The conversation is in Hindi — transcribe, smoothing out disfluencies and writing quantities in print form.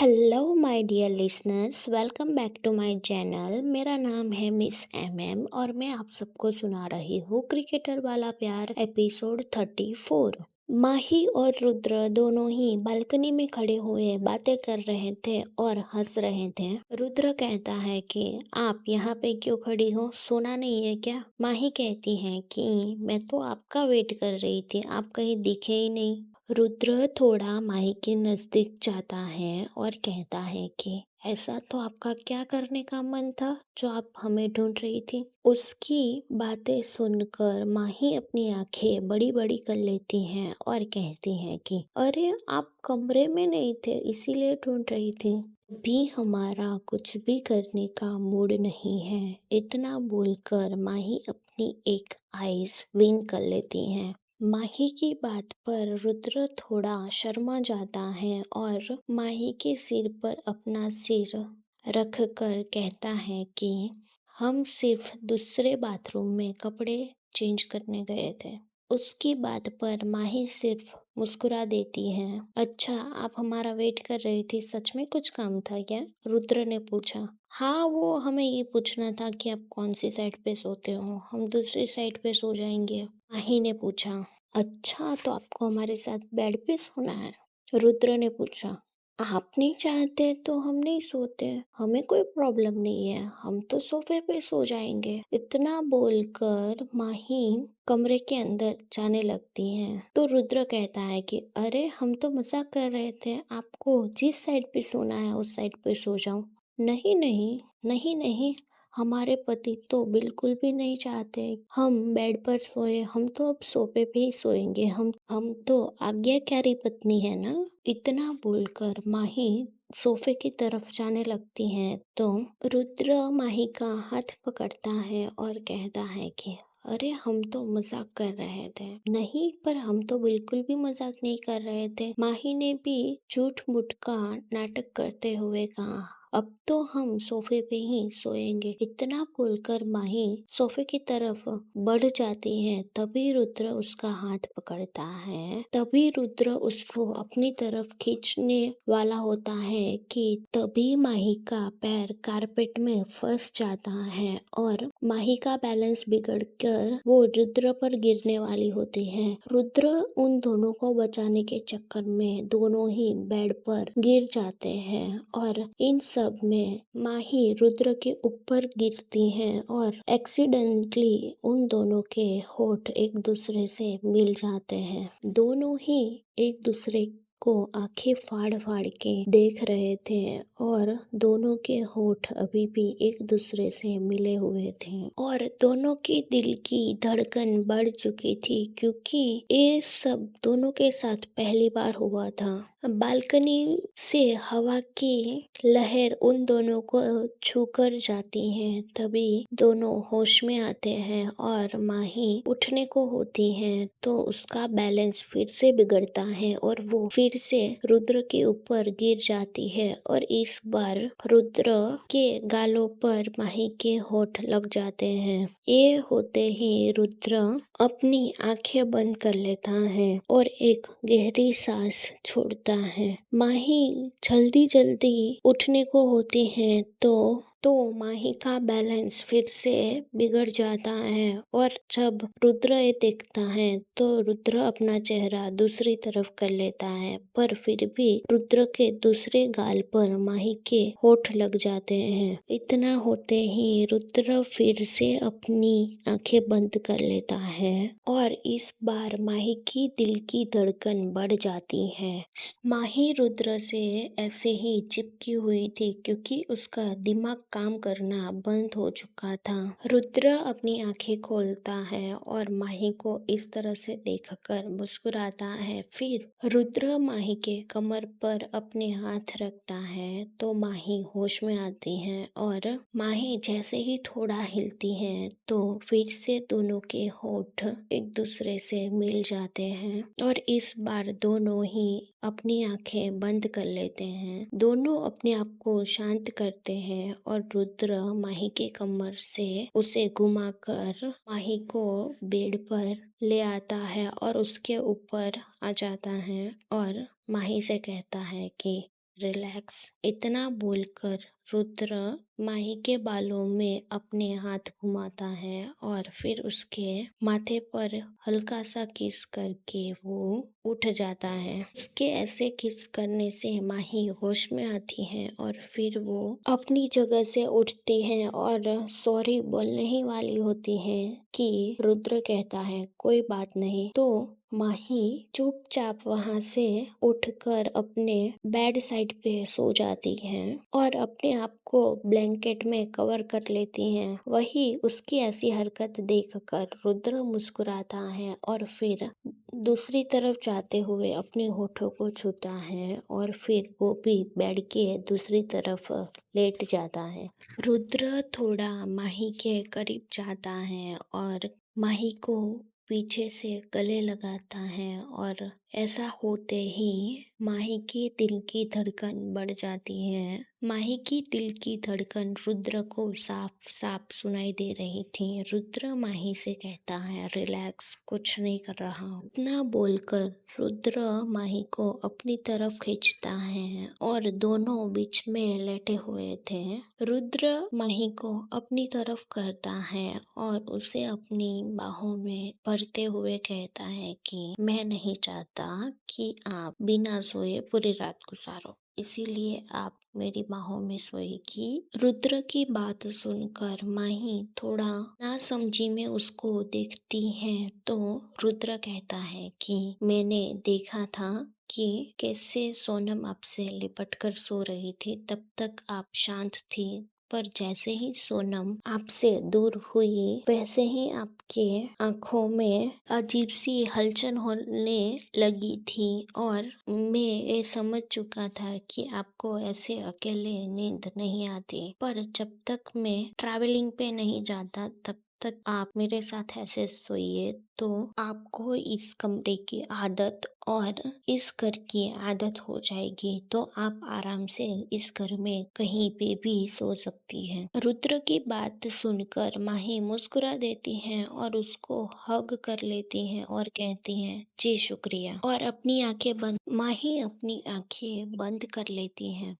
Hello my dear listeners, welcome back to my channel. मेरा नाम है मिस एमएम और मैं आप सबको सुना रही हूँ क्रिकेटर वाला प्यार एपिसोड 34। माही और रुद्र दोनों ही बालकनी में खड़े हुए बातें कर रहे थे और हंस रहे थे। रुद्र कहता है कि आप यहाँ पे क्यों खड़ी हो, सोना नहीं है क्या? माही कहती है कि मैं तो आपका वेट कर रही थी, आप कहीं दिखे ही नहीं। रुद्र थोड़ा माही के नजदीक जाता है और कहता है कि ऐसा तो आपका क्या करने का मन था जो आप हमें ढूंढ रही थी। उसकी बातें सुनकर माही अपनी आंखें बड़ी बड़ी कर लेती हैं और कहती हैं कि अरे आप कमरे में नहीं थे इसीलिए ढूंढ रही थी। भी हमारा कुछ भी करने का मूड नहीं है। इतना बोलकर माही अपनी एक आईज विंक कर लेती हैं। माही की बात पर रुद्र थोड़ा शर्मा जाता है और माही के सिर पर अपना सिर रखकर कहता है कि हम सिर्फ दूसरे बाथरूम में कपड़े चेंज करने गए थे। उसकी बात पर माही सिर्फ मुस्कुरा देती है। अच्छा, आप हमारा वेट कर रही थी, सच में कुछ काम था क्या? रुद्र ने पूछा। हाँ, वो हमें ये पूछना था कि आप कौन सी साइड पे सोते हो, हम दूसरी साइड पे सो जाएंगे। माही ने पूछा। अच्छा, तो आपको हमारे साथ बेड पे सोना है? रुद्र ने पूछा। आप नहीं चाहते तो हम नहीं सोते, हमें कोई प्रॉब्लम नहीं है, हम तो सोफे पे सो जाएंगे। इतना बोलकर माही कमरे के अंदर जाने लगती हैं। तो रुद्र कहता है कि अरे हम तो मजाक कर रहे थे, आपको जिस साइड पे सोना है उस साइड पे सो जाओ। नहीं नहीं, नहीं नहीं, हमारे पति तो बिल्कुल भी नहीं चाहते हम बेड पर सोए, हम तो अब सोफे पे ही सोएंगे। हम तो आज्ञाकारी पत्नी है ना। इतना बोलकर माही सोफे की तरफ जाने लगती है तो रुद्र माही का हाथ पकड़ता है और कहता है कि अरे हम तो मजाक कर रहे थे। नहीं, पर हम तो बिल्कुल भी मजाक नहीं कर रहे थे। माही ने भी झूठ मूठ का नाटक करते हुए कहा, अब तो हम सोफे पे ही सोएंगे। इतना बोलकर माही सोफे की तरफ बढ़ जाती है। तभी रुद्र उसका हाथ पकड़ता है। तभी रुद्र उसको अपनी तरफ खींचने वाला होता है कि तभी माही का पैर कारपेट में फंस जाता है और माही का बैलेंस बिगड़कर वो रुद्र पर गिरने वाली होती है। रुद्र उन दोनों को बचाने के चक्कर में दोनों ही बेड पर गिर जाते हैं और इन सब में माही रुद्र के ऊपर गिरती हैं और एक्सीडेंटली उन दोनों के होठ एक दूसरे से मिल जाते हैं। दोनों ही एक दूसरे को आंखें फाड़ फाड़ के देख रहे थे और दोनों के होठ अभी भी एक दूसरे से मिले हुए थे और दोनों के दिल की धड़कन बढ़ चुकी थी क्योंकि ये सब दोनों के साथ पहली बार हुआ था। बालकनी से हवा की लहर उन दोनों को छूकर जाती है। तभी दोनों होश में आते हैं और माही उठने को होती है तो उसका बैलेंस फिर से बिगड़ता है और वो फिर से रुद्र के ऊपर गिर जाती है और इस बार रुद्र के गालों पर माही के होठ लग जाते हैं। ये होते ही रुद्र अपनी आंखें बंद कर लेता है और एक गहरी सांस छोड़ता है। माही जल्दी जल्दी उठने को होती है तो माही का बैलेंस फिर से बिगड़ जाता है और जब रुद्र ये देखता है तो रुद्र अपना चेहरा दूसरी तरफ कर लेता है, पर फिर भी रुद्र के दूसरे गाल पर माही के होठ लग जाते हैं। इतना होते ही रुद्र फिर से अपनी आंखें बंद कर लेता है और इस बार माही की दिल की धड़कन बढ़ जाती है। माही रुद्र से ऐसे ही चिपकी हुई थी क्योंकि उसका दिमाग काम करना बंद हो चुका था। रुद्र अपनी आंखें खोलता है और माही को इस तरह से देखकर मुस्कुराता है। फिर रुद्र माही के कमर पर अपने हाथ रखता है तो माही होश में आती है और माही जैसे ही थोड़ा हिलती है तो फिर से दोनों के होठ एक दूसरे से मिल जाते हैं और इस बार दोनों ही अपनी आंखें बंद कर लेते हैं। दोनों अपने आप को शांत करते हैं और रुद्र माही के कमर से उसे घुमाकर माही को बेड पर ले आता है और उसके ऊपर आ जाता है और माही से कहता है कि रिलैक्स। इतना बोलकर रुद्र माही के बालों में अपने हाथ घुमाता है और फिर उसके माथे पर हल्का सा किस करके वो उठ जाता है। उसके ऐसे किस करने से माही होश में आती है और फिर वो अपनी जगह से उठती है और सॉरी बोलने ही वाली होती है कि रुद्र कहता है कोई बात नहीं। तो माही चुपचाप वहां से उठकर अपने बेड साइड पे सो जाती हैं और अपने आप को ब्लैंकेट में कवर कर लेती हैं। वही उसकी ऐसी हरकत देखकर रुद्र मुस्कुराता है और फिर दूसरी तरफ जाते हुए अपने होठों को छूता है और फिर वो भी बेड के दूसरी तरफ लेट जाता है। रुद्र थोड़ा माही के करीब जाता है और माही को पीछे से गले लगाता है और ऐसा होते ही माही की दिल की धड़कन बढ़ जाती है। माही की दिल की धड़कन रुद्र को साफ साफ सुनाई दे रही थी। रुद्र माही से कहता है रिलैक्स, कुछ नहीं कर रहा हूँ। इतना बोलकर रुद्र माही को अपनी तरफ खींचता है और दोनों बीच में लेटे हुए थे। रुद्र माही को अपनी तरफ करता है और उसे अपनी बाहों में भरते हुए कहता है कि मैं नहीं चाहता कि आप बिना सोए पूरी रात गुजारो, इसीलिए आप मेरी बाहों में सोएगी। रुद्र की बात सुनकर माही थोड़ा नासमझी में उसको देखती है तो रुद्र कहता है कि मैंने देखा था कि कैसे सोनम आपसे लिपट कर सो रही थी, तब तक आप शांत थी, पर जैसे ही सोनम आपसे दूर हुई वैसे ही आपके आंखों में अजीब सी हलचल होने लगी थी और मैं ये समझ चुका था कि आपको ऐसे अकेले नींद नहीं आती, पर जब तक मैं ट्रैवलिंग पे नहीं जाता तब तक आप मेरे साथ ऐसे सोइए तो आपको इस कमरे की आदत और इस घर की आदत हो जाएगी, तो आप आराम से इस घर में कहीं पे भी सो सकती हैं। रुद्र की बात सुनकर माही मुस्कुरा देती हैं और उसको हग कर लेती हैं और कहती हैं जी शुक्रिया, और अपनी आंखें बंद माही अपनी आंखें बंद कर लेती हैं।